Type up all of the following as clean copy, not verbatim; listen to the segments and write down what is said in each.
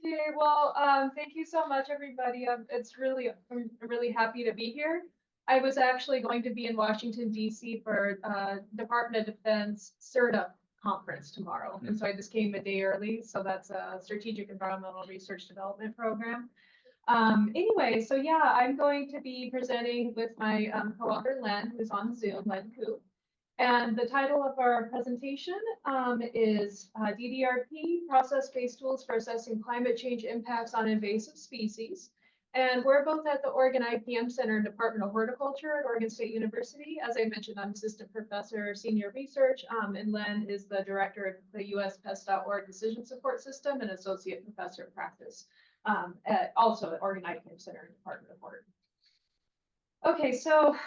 Okay, well, thank you so much, everybody. I'm really happy to be here. I was actually going to be in Washington, DC for Department of Defense CERTA conference tomorrow. And so I just came a day early. So that's a Strategic Environmental Research Development Program. Anyway, so yeah, I'm going to be presenting with my co-author Len, who's on Zoom, Len Coop. And the title of our presentation is DDRP, Process-Based Tools for Assessing Climate Change Impacts on Invasive Species. And we're both at the Oregon IPM Center and Department of Horticulture at Oregon State University. As I mentioned, I'm assistant professor, senior research, and Len is the director of the USPest.org Decision Support System and associate professor of practice, also at Oregon IPM Center and Department of Horticulture. Okay, so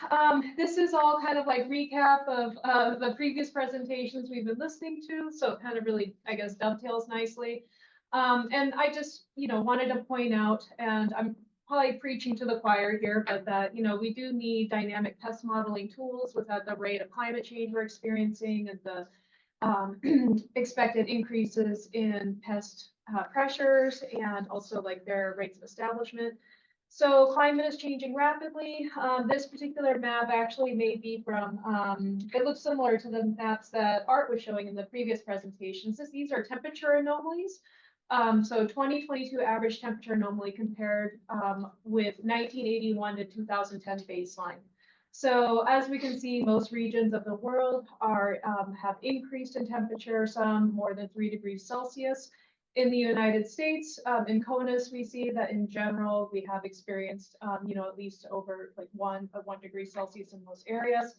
this is all kind of like recap of the previous presentations we've been listening to. So it kind of really, I guess, dovetails nicely. And I just, wanted to point out, and I'm probably preaching to the choir here, but that, we do need dynamic pest modeling tools without the rate of climate change we're experiencing and the expected increases in pest pressures and also like their rates of establishment. So climate is changing rapidly. This particular map actually may be from, it looks similar to the maps that Art was showing in the previous presentations. These are temperature anomalies. So 2022 average temperature anomaly compared with 1981 to 2010 baseline. So as we can see, most regions of the world have increased in temperature, some more than 3 degrees Celsius. In the United States, in CONUS, we see that in general, we have experienced, at least over like 1 degree Celsius in most areas.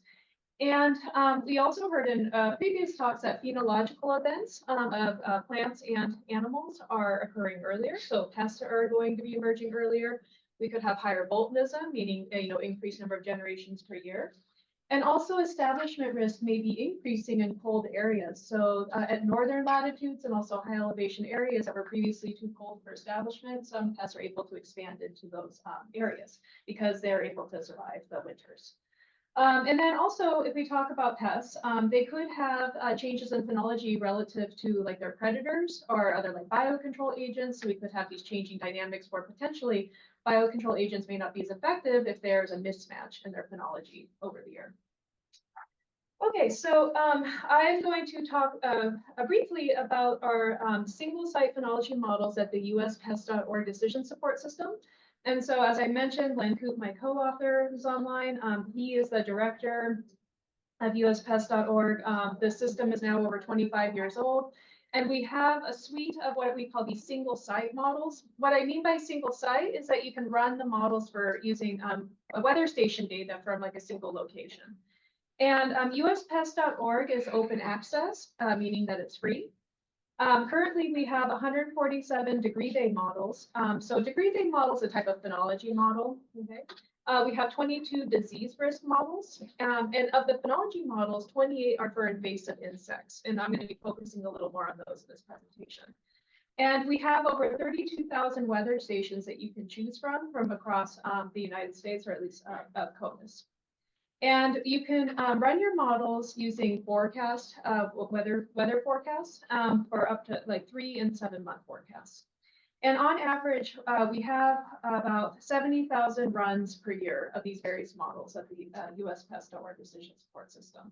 And we also heard in previous talks that phenological events of plants and animals are occurring earlier. So pests are going to be emerging earlier. We could have higher volcanism, meaning, increased number of generations per year. And also establishment risk may be increasing in cold areas. So at northern latitudes and also high elevation areas that were previously too cold for establishment, some pests are able to expand into those areas because they're able to survive the winters. And then also, if we talk about pests, they could have changes in phenology relative to like their predators or other like biocontrol agents. So we could have these changing dynamics where potentially biocontrol agents may not be as effective if there's a mismatch in their phenology over the year. Okay, so I'm going to talk briefly about our single site phenology models at the USPest.org Decision Support System. And so, as I mentioned, Len Coop, my co-author, who's online, he is the director of USPest.org. The system is now over 25 years old. And we have a suite of what we call these single site models. What I mean by single site is that you can run the models for using a weather station data from like a single location. And USPest.org is open access, meaning that it's free. Currently, we have 147 degree day models. So degree day model is a type of phenology model. Okay. We have 22 disease risk models. And of the phenology models, 28 are for invasive insects. And I'm going to be focusing a little more on those in this presentation. And we have over 32,000 weather stations that you can choose from across the United States, or at least CONUS. And you can run your models using forecast, weather forecasts for up to like 3 and 7 month forecasts. And on average, we have about 70,000 runs per year of these various models of the USPest.org Decision Support System.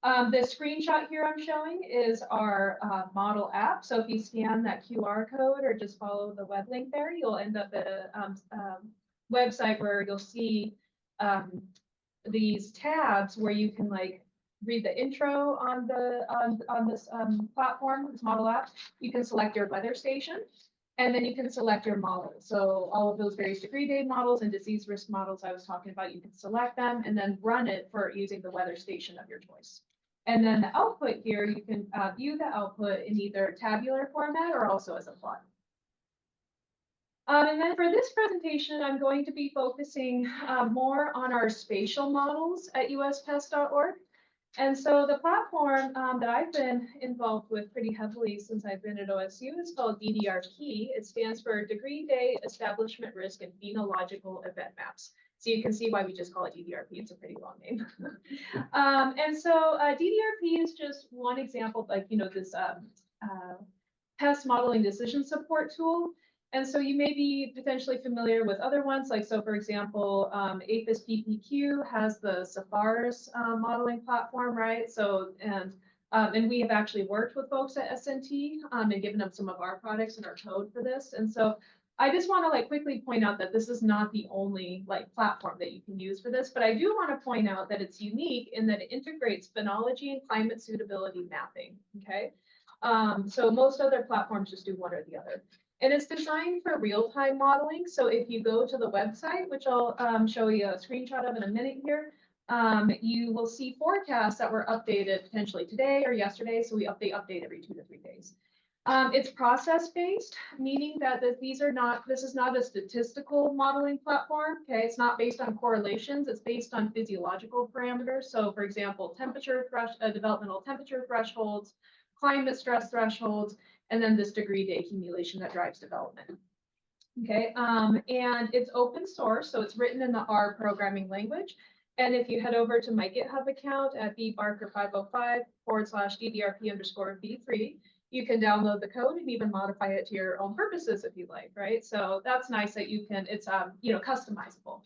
The screenshot here I'm showing is our model app. So if you scan that QR code or just follow the web link there, you'll end up at a website where you'll see these tabs where you can like read the intro on this platform, this model app. You can select your weather station, and then you can select your model. So all of those various degree day models and disease risk models I was talking about, you can select them and then run it for using the weather station of your choice. And then the output here, you can view the output in either tabular format or also as a plot. And then for this presentation, I'm going to be focusing more on our spatial models at USPest.org. And so the platform that I've been involved with pretty heavily since I've been at OSU is called DDRP. It stands for Degree Day Establishment Risk and Phenological Event Maps. So you can see why we just call it DDRP. It's a pretty long name. And so DDRP is just one example, like, this pest modeling decision support tool. And so you may be potentially familiar with other ones, like, so for example, APHIS PPQ has the SAFARS modeling platform, right? So, and we have actually worked with folks at SNT and given them some of our products and our code for this. And so I just want to like quickly point out that this is not the only like platform that you can use for this, but I do want to point out that it's unique in that it integrates phenology and climate suitability mapping, okay? So most other platforms just do one or the other. And it's designed for real-time modeling. So if you go to the website, which I'll show you a screenshot of in a minute here, you will see forecasts that were updated potentially today or yesterday. So we update every 2 to 3 days. It's process-based, meaning that this is not a statistical modeling platform. Okay, it's not based on correlations. It's based on physiological parameters. So for example, developmental temperature thresholds, climate stress thresholds, and then this degree day accumulation that drives development. Okay, and it's open source, so it's written in the R programming language. And if you head over to my GitHub account at bbarker505/DDRP_V3, you can download the code and even modify it to your own purposes if you like, right? So that's nice that you can, it's customizable.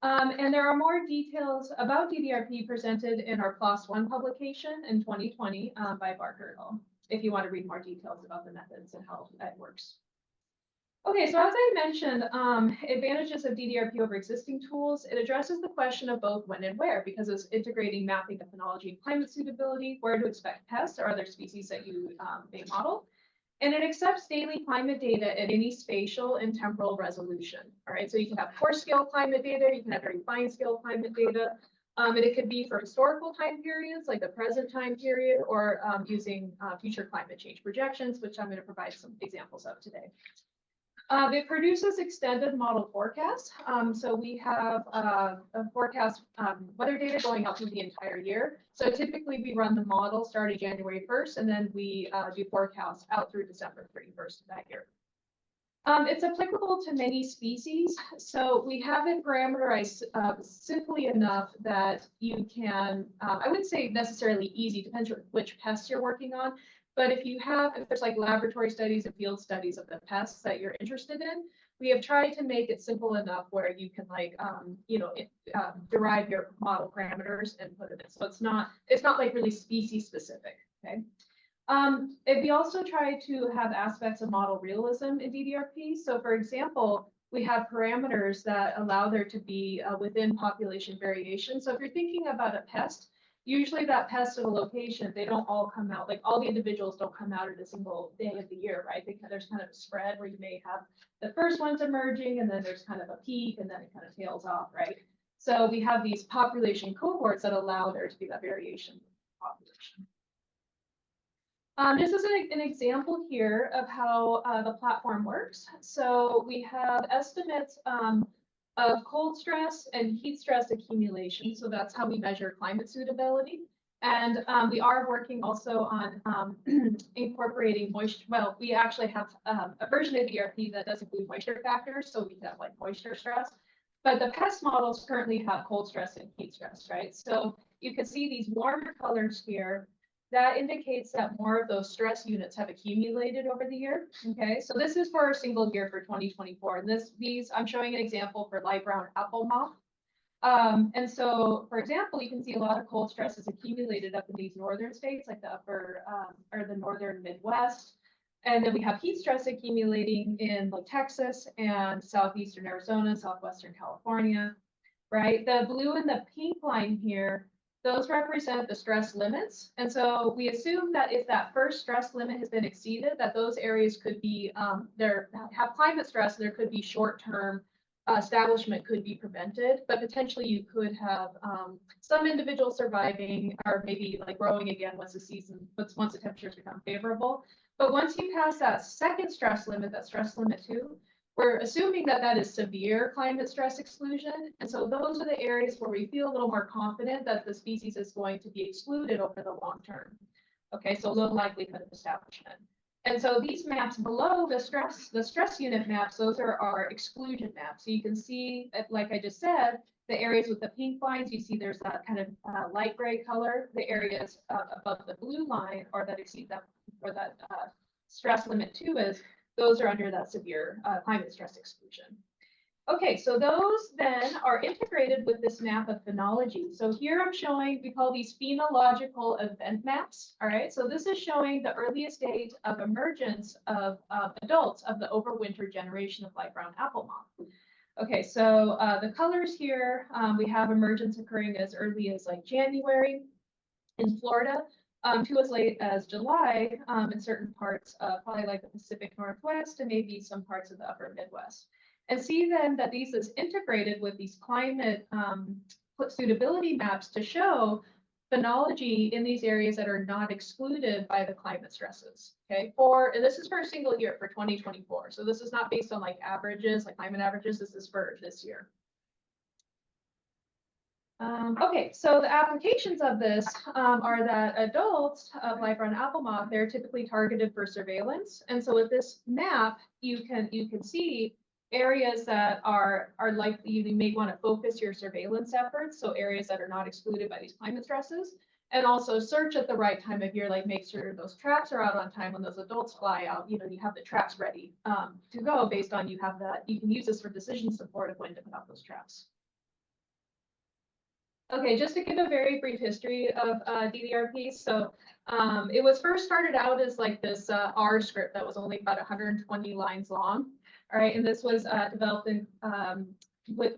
And there are more details about DDRP presented in our PLOS1 publication in 2020 by Barker et al., if you want to read more details about the methods and how that works. Okay, so as I mentioned, advantages of DDRP over existing tools, it addresses the question of both when and where, because it's integrating mapping of phenology and climate suitability, where to expect pests or other species that you may model. And it accepts daily climate data at any spatial and temporal resolution. All right, so you can have coarse scale climate data, you can have very fine scale climate data, and it could be for historical time periods, like the present time period, or using future climate change projections, which I'm going to provide some examples of today. It produces extended model forecasts. So we have a forecast weather data going out through the entire year. So typically we run the model starting January 1st, and then we do forecasts out through December 31st of that year. It's applicable to many species. So we have it parameterized simply enough that you can, I wouldn't say necessarily easy, depends on which pests you're working on. But if there's like laboratory studies and field studies of the pests that you're interested in, we have tried to make it simple enough where you can like, derive your model parameters and put it in. So it's not like really species specific, okay? We also try to have aspects of model realism in DDRP. So for example, we have parameters that allow there to be within population variation. So if you're thinking about a pest, usually that pest at a location, they don't all come out, like all the individuals don't come out at a single day of the year, right? There's kind of a spread where you may have the first ones emerging and then there's kind of a peak and then it kind of tails off, right? So we have these population cohorts that allow there to be that variation in the population. This is an example here of how the platform works. So we have estimates of cold stress and heat stress accumulation. So that's how we measure climate suitability. And we are working also on incorporating moisture. Well, we actually have a version of DRP that does include moisture factors. So we have like moisture stress. But the pest models currently have cold stress and heat stress, right? So you can see these warmer colors here. That indicates that more of those stress units have accumulated over the year. Okay, so this is for a single year for 2024. And these, I'm showing an example for light brown apple moth. And so, for example, you can see a lot of cold stress is accumulated up in these northern states, like the upper or the northern Midwest. And then we have heat stress accumulating in like Texas and southeastern Arizona, southwestern California, right? The blue and the pink line here, those represent the stress limits. And so we assume that if that first stress limit has been exceeded, that those areas could be, have climate stress, there could be short-term establishment could be prevented, but potentially you could have some individuals surviving or maybe like growing again once the temperatures become favorable. But once you pass that second stress limit, that stress limit 2, we're assuming that that is severe climate stress exclusion. And so those are the areas where we feel a little more confident that the species is going to be excluded over the long term. Okay, so low likelihood of establishment. And so these maps below the stress unit maps, those are our exclusion maps. So you can see, like I just said, the areas with the pink lines, you see there's that kind of light gray color. The areas above the blue line or that exceed that, or that stress limit 2 is, those are under that severe climate stress exclusion. Okay, so those then are integrated with this map of phenology. So here I'm showing, we call these phenological event maps. All right, so this is showing the earliest date of emergence of adults of the overwinter generation of light brown apple moth. Okay, so the colors here, we have emergence occurring as early as like January in Florida, to as late as July in certain parts, probably like the Pacific Northwest and maybe some parts of the upper Midwest. And see then that these is integrated with these climate suitability maps to show phenology in these areas that are not excluded by the climate stresses. Okay, and this is for a single year for 2024. So this is not based on like averages, like climate averages. This is for this year. Okay, so the applications of this are that adults of light brown apple moth, they're typically targeted for surveillance. And so with this map, you can see areas that are likely you may want to focus your surveillance efforts. So areas that are not excluded by these climate stresses, and also search at the right time of year, like make sure those traps are out on time when those adults fly out. You know, you have the traps ready to go based on you can use this for decision support of when to put out those traps. Okay, just to give a very brief history of DDRP. So it was first started out as like this R script that was only about 120 lines long. All right, and this was developed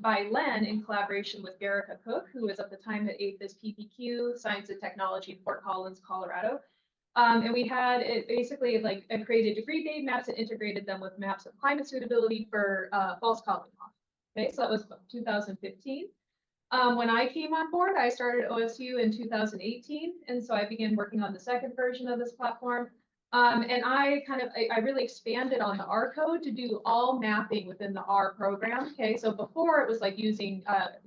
by Len in collaboration with Verica Cook, who was at the time at APHIS PPQ Science and Technology in Fort Collins, Colorado. And we had it basically like created degree date maps and integrated them with maps of climate suitability for false calling moth. Okay, so that was 2015. When I came on board, I started OSU in 2018, and so I began working on the second version of this platform. And I really expanded on the R code to do all mapping within the R program. Okay, so before it was like using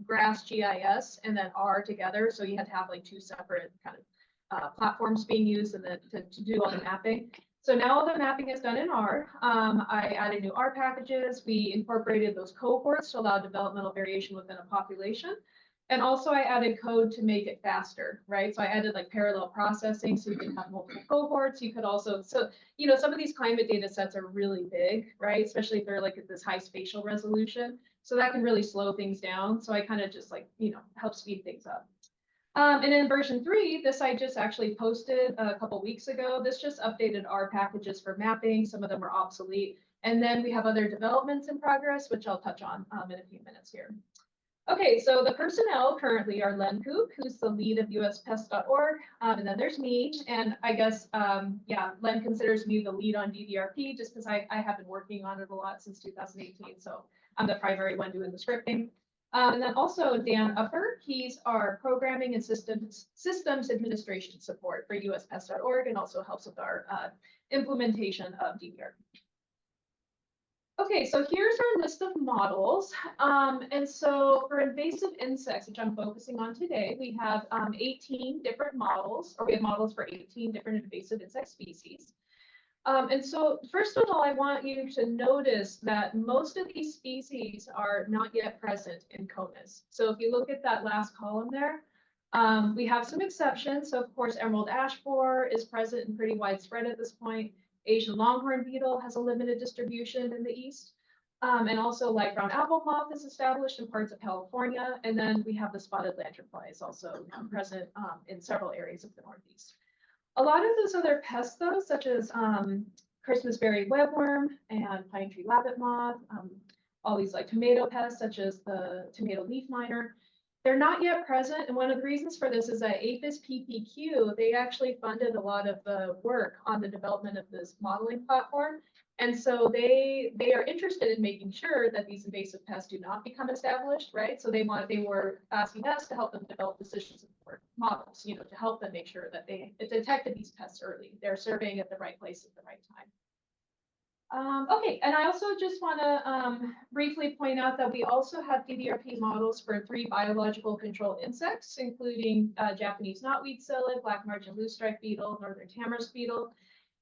GRASS GIS and then R together, so you had to have like two separate kind of platforms being used and then to do all the mapping. So now all the mapping is done in R. I added new R packages. We incorporated those cohorts to allow developmental variation within a population. And also I added code to make it faster, right? So I added like parallel processing so you can have multiple cohorts. You could also, so, you know, some of these climate data sets are really big, right? Especially if they're like at this high spatial resolution. So that can really slow things down. So I kind of just like, you know, help speed things up. And in version 3, this I just actually posted a couple weeks ago. This just updated our packages for mapping. Some of them are obsolete. And then we have other developments in progress, which I'll touch on in a few minutes here. Okay, so the personnel currently are Len Kook, who's the lead of uspest.org, and then there's me, and I guess, yeah, Len considers me the lead on DDRP just because I have been working on it a lot since 2018, so I'm the primary one doing the scripting. And then also Dan Upper, he's our programming and systems administration support for uspest.org and also helps with our implementation of DDRP. Okay, so here's our list of models. And so for invasive insects, which I'm focusing on today, we have 18 different models, or we have models for 18 different invasive insect species. And so first of all, I want you to notice that most of these species are not yet present in CONUS. So if you look at that last column there, we have some exceptions. So of course, emerald ash borer is present and pretty widespread at this point. Asian longhorn beetle has a limited distribution in the east. And also light brown apple moth is established in parts of California. And then we have the spotted lanternfly is also present in several areas of the Northeast. A lot of those other pests though, such as Christmas berry webworm and pine tree labbit moth, all these like tomato pests such as the tomato leaf miner, they're not yet present, and one of the reasons for this is that APHIS PPQ, they actually funded a lot of the work on the development of this modeling platform. And so they are interested in making sure that these invasive pests do not become established, right? So they were asking us to help them develop decision support models, you know, to help them make sure that they detected these pests early. They're surveying at the right place at the right time. Okay, and I also just want to briefly point out that we also have DDRP models for 3 biological control insects, including Japanese knotweed psyllid, black margin loosestrife beetle, northern tamarisk beetle.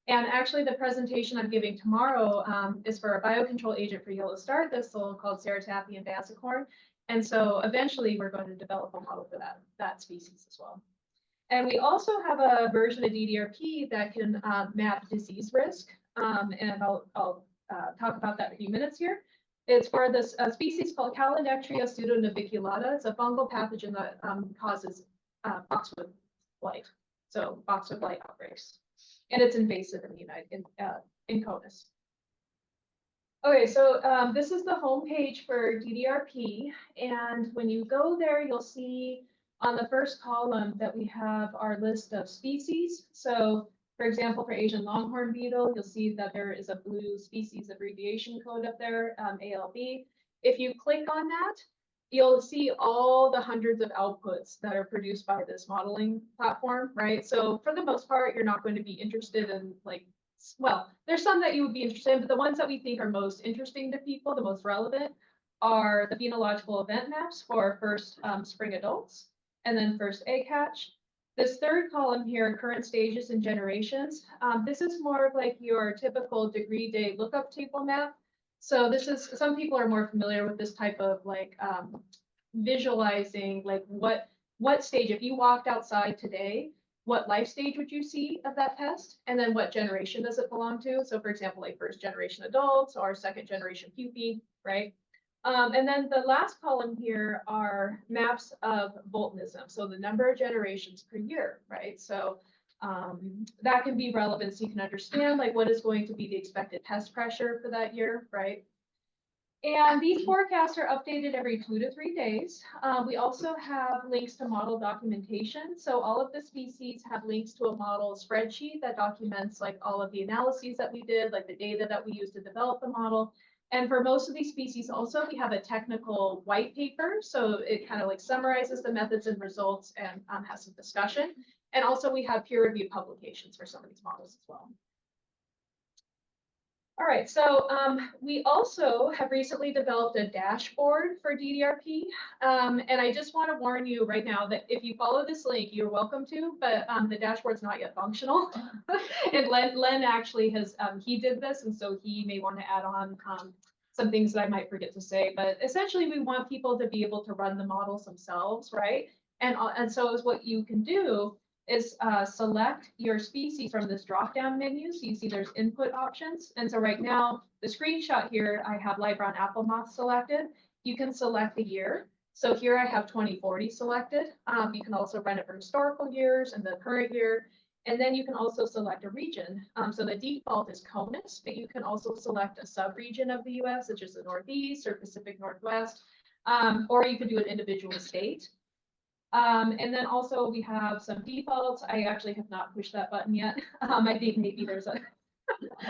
And actually the presentation I'm giving tomorrow is for a biocontrol agent for yellow star thistle called Cerataphium basicorn. And so eventually we're going to develop a model for that species as well. And we also have a version of DDRP that can map disease risk. And I'll talk about that in a few minutes here. It's for this species called Calinectria pseudonaviculata. It's a fungal pathogen that causes boxwood blight, so boxwood blight outbreaks, and it's invasive in the in CONUS. Okay, so this is the homepage for DDRP, and when you go there, you'll see on the first column that we have our list of species. So, for example, for Asian longhorn beetle, you'll see that there is a blue species abbreviation code up there, ALB. If you click on that, you'll see all the hundreds of outputs that are produced by this modeling platform, right? So for the most part, you're not going to be interested in like, well, there's some that you would be interested in, but the ones that we think are most interesting to people, the most relevant, are the phenological event maps for first spring adults and then first egg hatch. This third column here, current stages and generations, this is more of like your typical degree day lookup table map. So this is, some people are more familiar with this type of like visualizing like what stage, if you walked outside today, what life stage would you see of that pest? And then what generation does it belong to? So for example, like first generation adults or second generation pupae, right? And then the last column here are maps of volatinism. So the number of generations per year, right? So that can be relevant so you can understand like what is going to be the expected pest pressure for that year, right? And these forecasts are updated every 2 to 3 days. We also have links to model documentation. So all of the species have links to a model spreadsheet that documents like all of the analyses that we did, like the data that we used to develop the model. And for most of these species also, we have a technical white paper. So it kind of like summarizes the methods and results and has some discussion. And also we have peer-reviewed publications for some of these models as well. All right, so we also have recently developed a dashboard for DDRP. And I just want to warn you right now that if you follow this link, you're welcome to, but the dashboard's not yet functional. And Len actually has, he did this, and so he may want to add on some things that I might forget to say. But essentially, we want people to be able to run the models themselves, right? And so is what you can do is select your species from this drop-down menu. So you see there's input options. And so right now, the screenshot here, I have light brown apple moth selected. You can select the year. So here I have 2040 selected. You can also run it for historical years and the current year. And then you can also select a region. So the default is CONUS, but you can also select a sub-region of the US, such as the Northeast or Pacific Northwest, or you can do an individual state. And then also we have some defaults. I actually have not pushed that button yet. I think maybe there's a,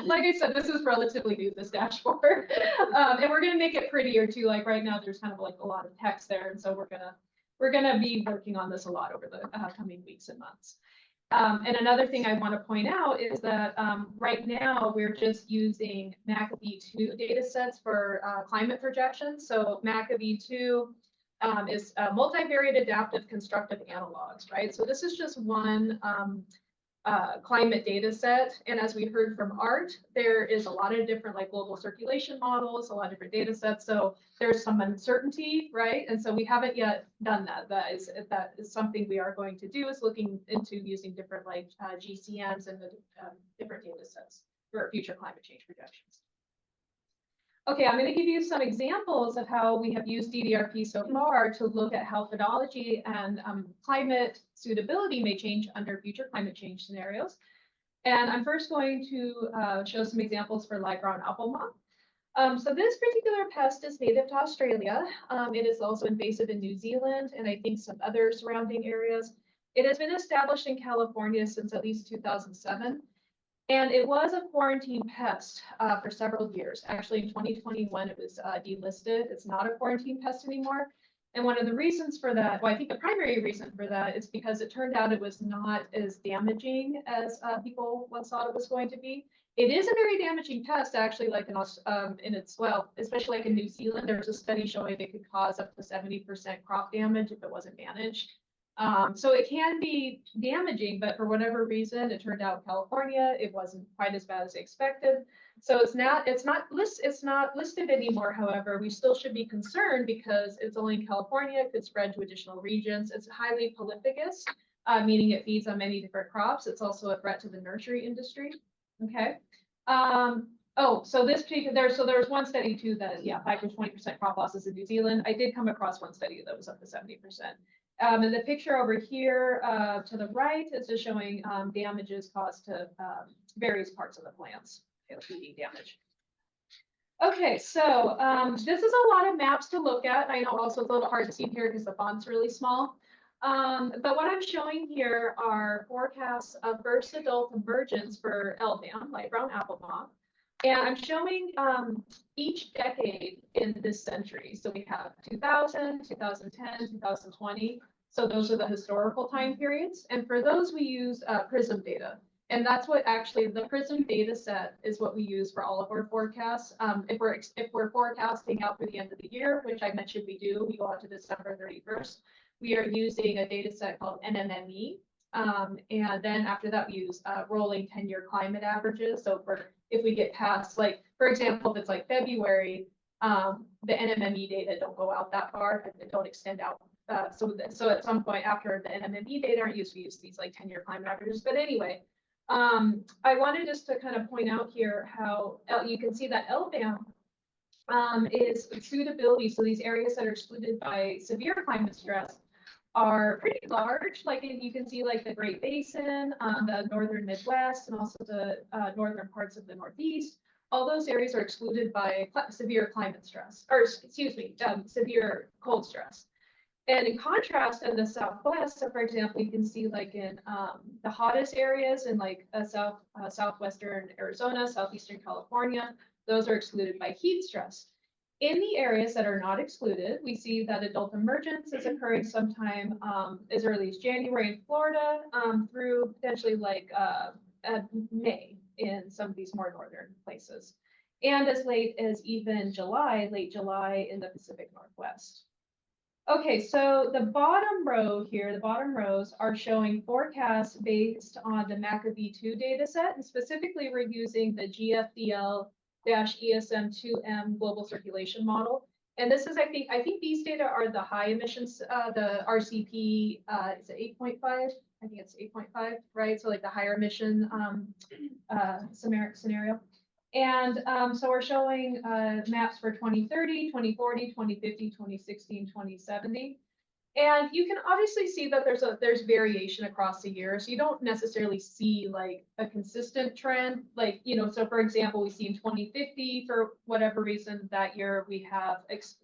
like I said, this is relatively new, this dashboard. And we're gonna make it prettier too. Like right now, there's kind of like a lot of text there. And so we're gonna be working on this a lot over the coming weeks and months. And another thing I want to point out is that right now we're just using McAfee2 data sets for climate projections. So McAfee2 is multivariate adaptive constructive analogs, right? So this is just one climate data set. And as we heard from Art, there is a lot of different like global circulation models, a lot of different data sets. So there's some uncertainty, right? And so we haven't yet done that. That is something we are going to do, is looking into using different like GCMs and the different data sets for future climate change projections. Okay, I'm going to give you some examples of how we have used DDRP so far to look at how phenology and climate suitability may change under future climate change scenarios. And I'm first going to show some examples for light brown apple moth. So this particular pest is native to Australia. It is also invasive in New Zealand and I think some other surrounding areas. It has been established in California since at least 2007. And it was a quarantine pest for several years. Actually, in 2021, it was delisted. It's not a quarantine pest anymore. And one of the reasons for that, well, I think the primary reason for that is because it turned out it was not as damaging as people once thought it was going to be. It is a very damaging pest, actually, like in its, well, especially like in New Zealand, there was a study showing it could cause up to 70% crop damage if it wasn't managed. So it can be damaging, but for whatever reason, it turned out in California, it wasn't quite as bad as expected. So it's not listed anymore. However, we still should be concerned because it's only in California, it could spread to additional regions. It's highly prolificous, meaning it feeds on many different crops. It's also a threat to the nursery industry. Okay. Oh, so this particular, there was one study too that, yeah, 5 to 20% crop losses in New Zealand. I did come across one study that was up to 70%. And the picture over here to the right is just showing damages caused to various parts of the plants, feeding damage. Okay, so this is a lot of maps to look at. I know also it's a little hard to see here because the font's really small. But what I'm showing here are forecasts of first adult emergence for LBAM, light brown apple moth. And I'm showing each decade in this century. So we have 2000, 2010, 2020. So those are the historical time periods. And for those, we use PRISM data. And that's what actually the PRISM data set is what we use for all of our forecasts. If we're forecasting out through the end of the year, which I mentioned we do, we go out to December 31st. We are using a data set called NMME. And then after that, we use rolling 10-year climate averages. So if we get past, like, for example, if it's like February, the NMME data don't go out that far, and don't extend out. So at some point after the NMME data aren't used, we use these like 10-year climate averages. But anyway, I wanted just to kind of point out here how you can see that LBAM is suitability. So these areas that are excluded by severe climate stress are pretty large. Like you can see like the Great Basin, the northern Midwest, and also the northern parts of the Northeast. All those areas are excluded by severe climate stress, or excuse me, severe cold stress. And in contrast, in the Southwest, so for example, you can see like in the hottest areas in like southwestern Arizona, southeastern California, those are excluded by heat stress. In the areas that are not excluded, we see that adult emergence is occurring sometime as early as January in Florida through potentially like May in some of these more northern places. And as late as even July, late July in the Pacific Northwest. Okay, so the bottom row here, the bottom rows are showing forecasts based on the McAfee2 data set, and specifically we're using the GFDL-ESM2M global circulation model. And this is, I think these data are the high emissions, the RCP, is it 8.5? I think it's 8.5, right? So like the higher emission scenario. And so we're showing maps for 2030, 2040, 2050, 2016, 2070. And you can obviously see that there's variation across the year. So you don't necessarily see like a consistent trend. Like, you know, so for example, we see in 2050, for whatever reason that year, we have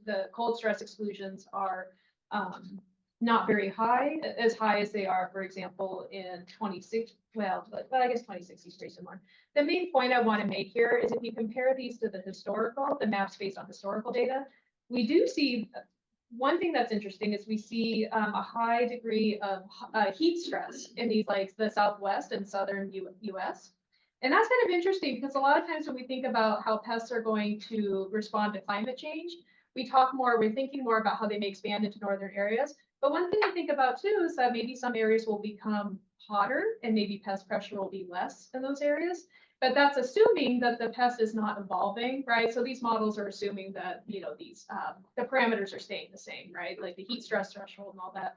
the cold stress exclusions are not very high, as high as they are, for example, in 26, well, I guess 2060 is pretty similar. The main point I want to make here is if you compare these to the maps based on historical data, we do see one thing that's interesting is we see a high degree of heat stress in these like the Southwest and Southern US. And that's kind of interesting because a lot of times when we think about how pests are going to respond to climate change, we're thinking more about how they may expand into northern areas. But one thing to think about too is that maybe some areas will become hotter and maybe pest pressure will be less in those areas. But that's assuming that the pest is not evolving, right? So these models are assuming that, you know, these the parameters are staying the same, right? Like the heat stress threshold and all that.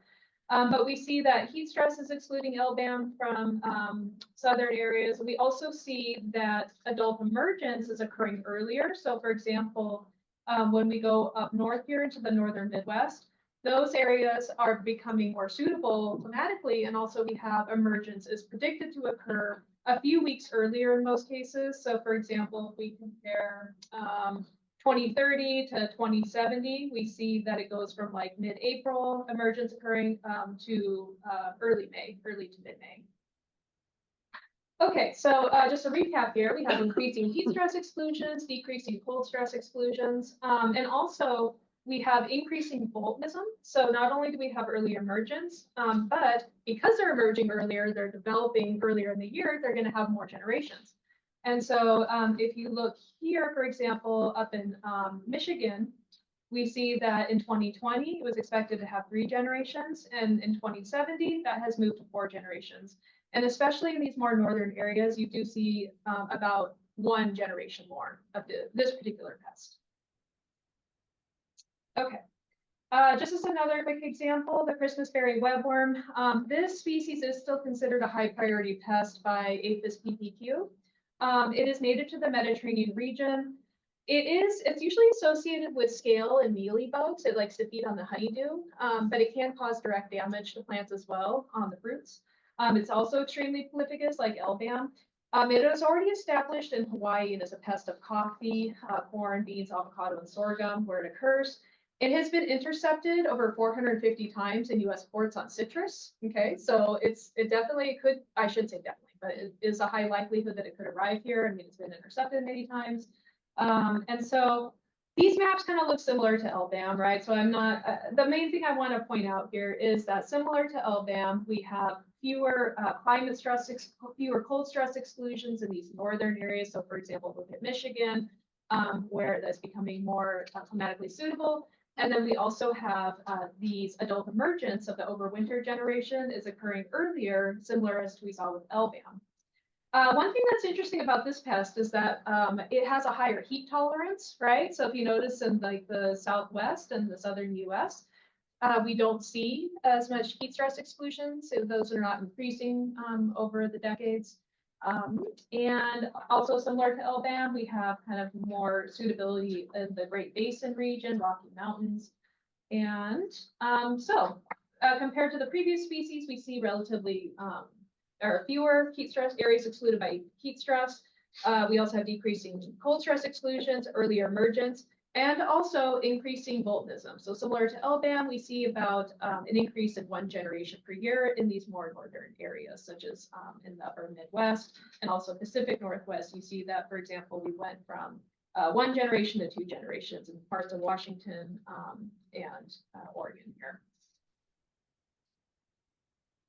But we see that heat stress is excluding LBAM from southern areas. We also see that adult emergence is occurring earlier. So for example, when we go up north here into the northern Midwest, those areas are becoming more suitable climatically, and also we have emergence is predicted to occur a few weeks earlier in most cases. So for example, if we compare 2030 to 2070, we see that it goes from like mid-April emergence occurring to early to mid-May. Okay, so just to recap here, we have increasing heat stress exclusions, decreasing cold stress exclusions, and also we have increasing volcanism. So not only do we have early emergence, but because they're emerging earlier, they're developing earlier in the year, they're going to have more generations. And so if you look here, for example, up in Michigan, we see that in 2020, it was expected to have 3 generations, and in 2070, that has moved to 4 generations. And especially in these more northern areas, you do see about 1 generation more of this particular pest. Okay, just as another quick example, the Christmasberry webworm. This species is still considered a high priority pest by APHIS PPQ. It is native to the Mediterranean region. It's usually associated with scale and mealy bugs. It likes to feed on the honeydew, but it can cause direct damage to plants as well on the fruits. It's also extremely prolificous, like elbam. It was already established in Hawaii and is a pest of coffee, corn, beans, avocado, and sorghum where it occurs. It has been intercepted over 450 times in U.S. ports on citrus. Okay, so it definitely could, I shouldn't say definitely, but it is a high likelihood that it could arrive here. I mean, it's been intercepted many times. And so these maps kind of look similar to LBAM, right? So I'm not, the main thing I want to point out here is that similar to LBAM, we have fewer climate stress, fewer cold stress exclusions in these northern areas. So for example, look at Michigan, where that's becoming more climatically suitable. And then we also have these adult emergence of the overwinter generation is occurring earlier, similar as we saw with LBAM. One thing that's interesting about this pest is that it has a higher heat tolerance, right? So if you notice in like the Southwest and the Southern US, we don't see as much heat stress exclusions. So those are not increasing over the decades. And also similar to LBAM, we have kind of more suitability in the Great Basin region, Rocky Mountains. And compared to the previous species, we see relatively or fewer heat stress areas excluded by heat stress. We also have decreasing cold stress exclusions, earlier emergence, and also increasing volcanism. So similar to LBAM, we see about an increase in 1 generation per year in these more northern areas, such as in the upper Midwest and also Pacific Northwest. You see that, for example, we went from 1 generation to 2 generations in parts of Washington and Oregon here.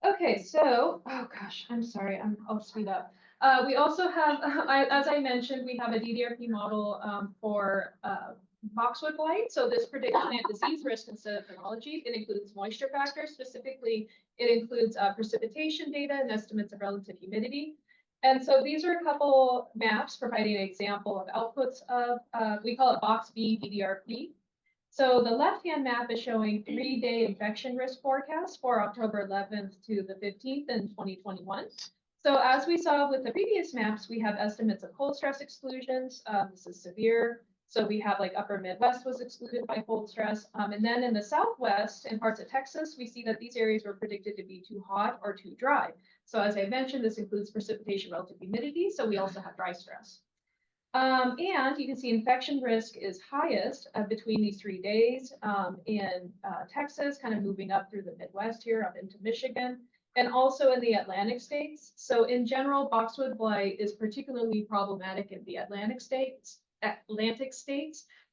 Okay, so, oh gosh, I'm sorry, I'll speed up. We also have, as I mentioned, we have a DDRP model for boxwood blight. So this predicts plant disease risk instead of phenology. It includes moisture factors. Specifically, it includes precipitation data and estimates of relative humidity. And so these are a couple maps providing an example of outputs of, we call it box B DDRP. So the left-hand map is showing 3-day infection risk forecast for October 11th to the 15th in 2021. So as we saw with the previous maps, we have estimates of cold stress exclusions. This is severe. So we have like upper Midwest was excluded by cold stress. And then in the Southwest and parts of Texas, we see that these areas were predicted to be too hot or too dry. So as I mentioned, this includes precipitation relative humidity. So we also have dry stress. And you can see infection risk is highest between these 3 days in Texas, kind of moving up through the Midwest here, up into Michigan, and also in the Atlantic states. So in general, boxwood blight is particularly problematic in the Atlantic states,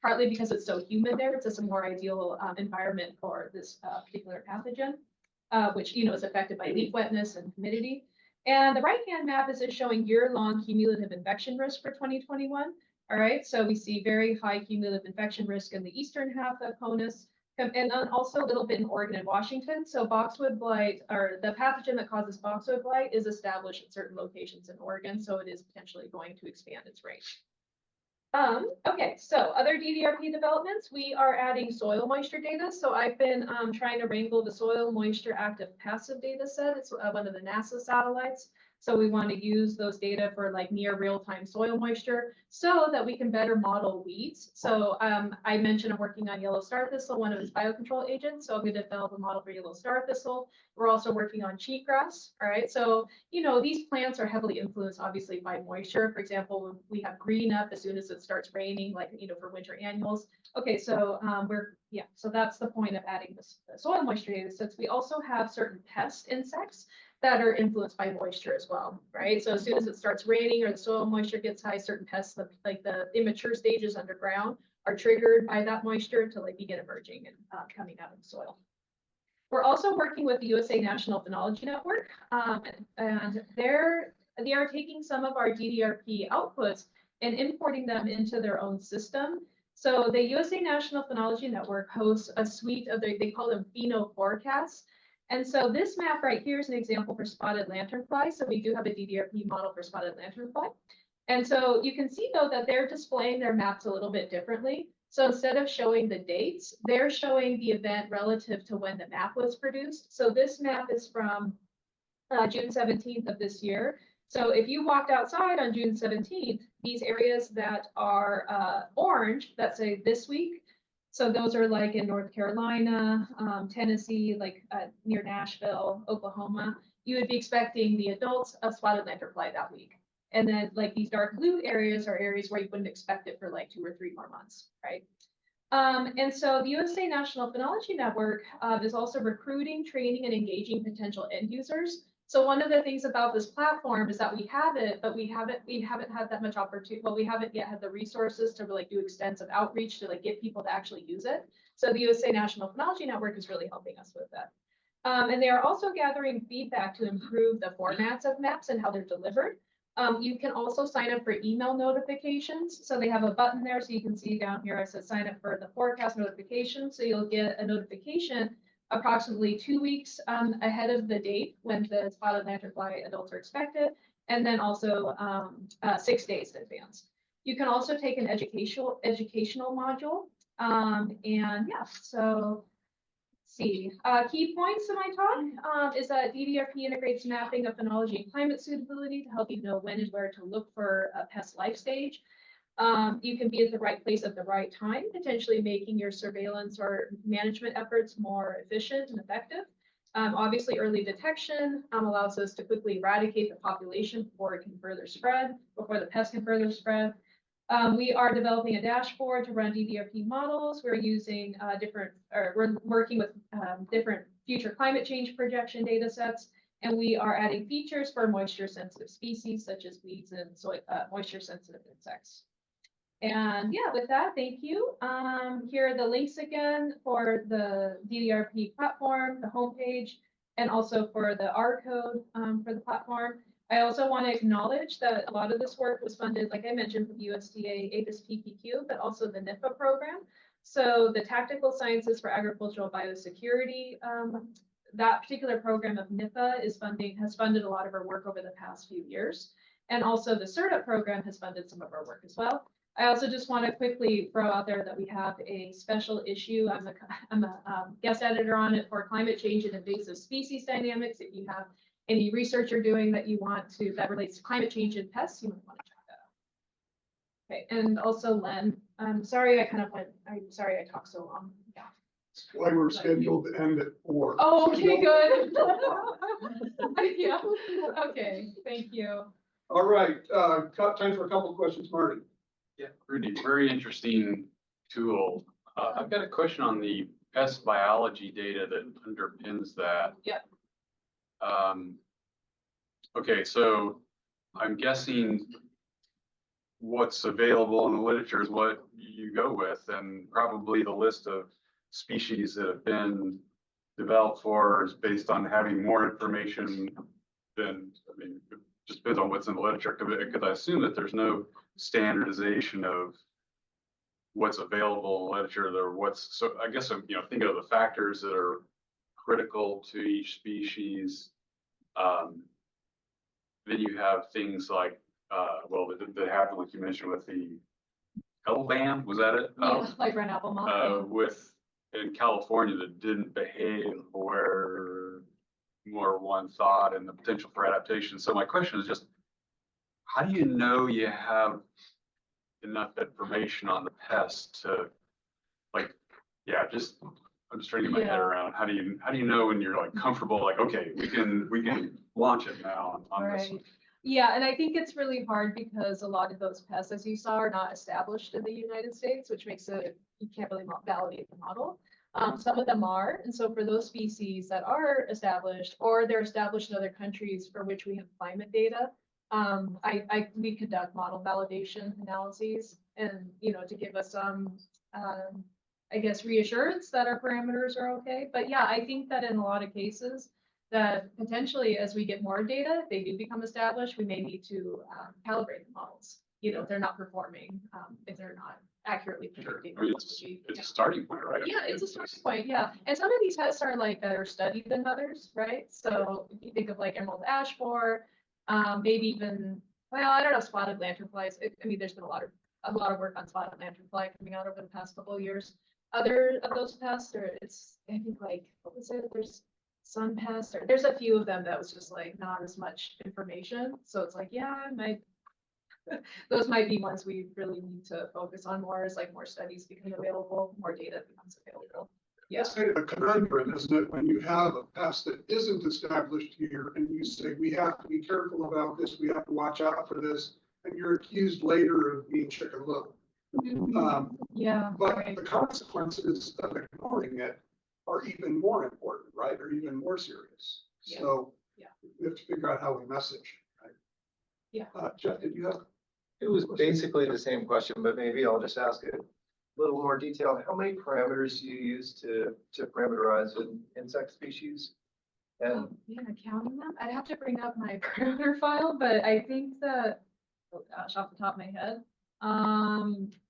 partly because it's so humid there. It's just a more ideal environment for this particular pathogen, which is affected by leaf wetness and humidity. And the right-hand map is just showing year-long cumulative infection risk for 2021. All right, so we see very high cumulative infection risk in the eastern half of CONUS, and also a little bit in Oregon and Washington. So boxwood blight, or the pathogen that causes boxwood blight, is established at certain locations in Oregon, so it is potentially going to expand its range. Okay, so other DDRP developments, we are adding soil moisture data. So I've been trying to wrangle the soil moisture active passive data set. It's one of the NASA satellites. So we want to use those data for like near real-time soil moisture so that we can better model weeds. So I mentioned I'm working on yellow star thistle, one of its biocontrol agents. So I'm going to develop a model for yellow star thistle. We're also working on cheatgrass. All right. So, these plants are heavily influenced obviously by moisture. For example, we have green up as soon as it starts raining, like, for winter annuals. Okay. So so that's the point of adding this soil moisture data sets. We also have certain pest insects that are influenced by moisture as well, right? So as soon as it starts raining or the soil moisture gets high, certain pests, like the immature stages underground, are triggered by that moisture to like begin emerging and coming out of the soil. We're also working with the USA National Phenology Network, and they are taking some of our DDRP outputs and importing them into their own system. So the USA National Phenology Network hosts a suite of they call them pheno forecasts. And so this map right here is an example for spotted lanternfly. So we do have a DDRP model for spotted lanternfly. And so you can see though that they're displaying their maps a little bit differently. So instead of showing the dates, they're showing the event relative to when the map was produced. So this map is from June 17th of this year. So if you walked outside on June 17th, these areas that are orange, that say this week, so those are like in North Carolina, Tennessee, like near Nashville, Oklahoma, you would be expecting the adults of spotted lanternfly that week. And then like these dark blue areas are areas where you wouldn't expect it for like 2 or 3 more months, right? And so the USA National Phenology Network is also recruiting, training, and engaging potential end users. So one of the things about this platform is that we have it, but we haven't had that much opportunity. Well, we haven't yet had the resources to really do extensive outreach to like get people to actually use it. So the USA National Phenology Network is really helping us with that. And they are also gathering feedback to improve the formats of maps and how they're delivered. You can also sign up for email notifications. So they have a button there, so you can see down here, I said sign up for the forecast notification. So you'll get a notification approximately 2 weeks ahead of the date when the spotted lanternfly adults are expected, and then also 6 days in advance. You can also take an educational module. And yeah, so see, key points in my talk is that DDRP integrates mapping of phenology and climate suitability to help you know when and where to look for a pest life stage. You can be at the right place at the right time, potentially making your surveillance or management efforts more efficient and effective. Obviously, early detection allows us to quickly eradicate the population before it can further spread, before the pest can further spread. We are developing a dashboard to run DDRP models. We're using we're working with different future climate change projection data sets, and we are adding features for moisture sensitive species such as weeds and moisture sensitive insects. And yeah, with that, thank you. Here are the links again for the DDRP platform, the homepage, and also for the R code for the platform. I also want to acknowledge that a lot of this work was funded, like I mentioned, from USDA APHIS PPQ, but also the NIFA program. So the Tactical Sciences for Agricultural Biosecurity, that particular program of NIFA has funded a lot of our work over the past few years. And also the CERTA program has funded some of our work as well. I also just want to quickly throw out there that we have a special issue. I'm a guest editor on it for climate change and invasive species dynamics. If you have any research you're doing that relates to climate change and pests, you might want to check that out. Okay, and also Len, I'm sorry I talked so long. Yeah. That's why we're scheduled to end at 4. Oh, okay, good. Yeah, okay, thank you. All right, time for a couple of questions, Marty. Yeah, Rudy, very interesting tool. I've got a question on the pest biology data that underpins that. Yeah. Okay, so I'm guessing what's available in the literature is what you go with, and probably the list of species that have been developed for is based on having more information than, I mean, it just depends on what's in the literature, because I assume that there's no standardization of what's available in literature or so I guess I'm, thinking of the factors that are critical to each species. Then you have things like, that happened, like you mentioned, with the LBAM, was that it? Yeah, like Red Apple Moth. In California that didn't behave where more one thought and the potential for adaptation. So my question is just, how do you know you have enough information on the pest to, like, I'm just trying to get my head around how do you know when you're like comfortable, like, okay, we can launch it now on this one. Yeah, and I think it's really hard because a lot of those pests, as you saw, are not established in the United States, which makes it, you can't really validate the model. Some of them are, and so for those species that are established, or they're established in other countries for which we have climate data, we conduct model validation analyses, and to give us some, I guess, reassurance that our parameters are okay. But yeah, I think that in a lot of cases, that potentially as we get more data, if they do become established, we may need to calibrate the models. If they're not performing, if they're not accurately predicting. Sure. I mean, it's a starting point, right? Yeah, it's a starting point. Yeah, and some of these pests are like better studied than others, right? So if you think of like emerald ash borer, maybe even, well, I don't know, spotted lanternflies. I mean, there's been a lot of work on spotted lanternfly coming out over the past couple of years. Other of those pests, I think like, what was it? There's Sun Pest, or there's a few of them that was just like not as much information. So it's like, yeah, I might, those might be ones we really need to focus on more as like more studies become available, more data becomes available. Yeah. That's kind of a conundrum, isn't it, when you have a pest that isn't established here and you say, we have to be careful about this, we have to watch out for this, and you're accused later of being chicken little. Yeah. But right. the consequences of ignoring it are even more important, right? Or even more serious. Yeah. So Yeah. we have to figure out how we message, right? Yeah. Jeff, did you have? It was basically the same question, but maybe I'll just ask it a little more detailed. How many parameters do you use to parameterize an insect species? And Oh, yeah, counting them. I'd have to bring up my parameter file, but I think that, oh gosh, off the top of my head,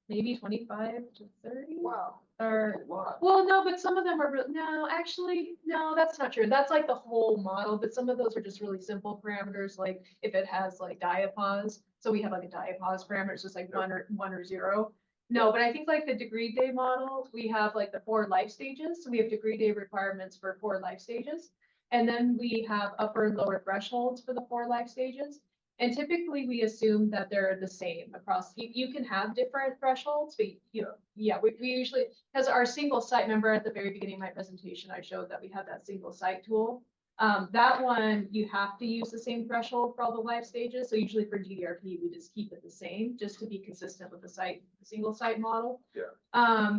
maybe 25 to 30. wow, Or, a lot. well, no, but some of them are, no, actually, no, that's not true. That's like the whole model, but some of those are just really simple parameters, like if it has like diapause. So we have like a diapause parameter, it's just like one or zero. No, but I think like the degree day model, we have like the 4 life stages. So we have degree day requirements for 4 life stages. And then we have upper and lower thresholds for the 4 life stages. And typically we assume that they're the same across, you can have different thresholds, but yeah, we usually, because our single site, remember at the very beginning of my presentation, I showed that we have that single site tool. That one, you have to use the same threshold for all the life stages. So usually for DDRP, we just keep it the same, just to be consistent with the single site model. Yeah.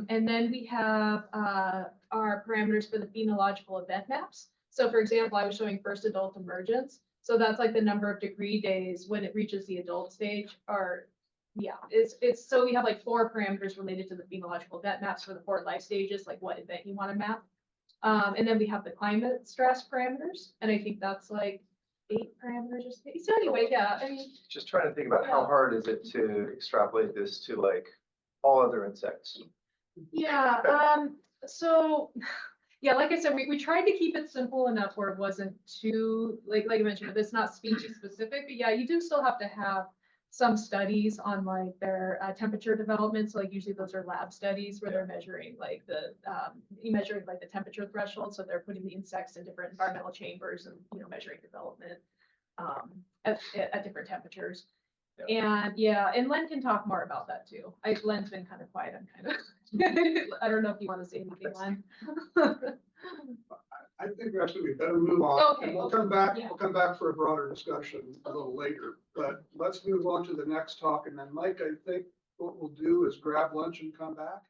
And then we have our parameters for the phenological event maps. So for example, I was showing first adult emergence. So that's like the number of degree days when it reaches the adult stage, or yeah, it's so we have like 4 parameters related to the phenological event maps for the 4 life stages, like what event you want to map. And then we have the climate stress parameters, and I think that's like 8 parameters. So anyway, yeah, I mean, Just trying to think about how hard is it to extrapolate this to like all other insects? yeah, so, yeah, like I said, we tried to keep it simple enough where it wasn't too, like I mentioned, it's not species specific, but yeah, you do still have to have some studies on like their temperature development. So like usually those are lab studies where they're measuring like measuring like the temperature threshold. So they're putting the insects in different environmental chambers and, measuring development at different temperatures. And yeah, and Len can talk more about that too. Len's been kind of quiet. I'm kind of, I don't know if you want to say anything, Len. I think actually we better move on. Okay, And we'll okay, come back, yeah. we'll come back for a broader discussion a little later, but let's move on to the next talk. And then Mike, I think what we'll do is grab lunch and come back.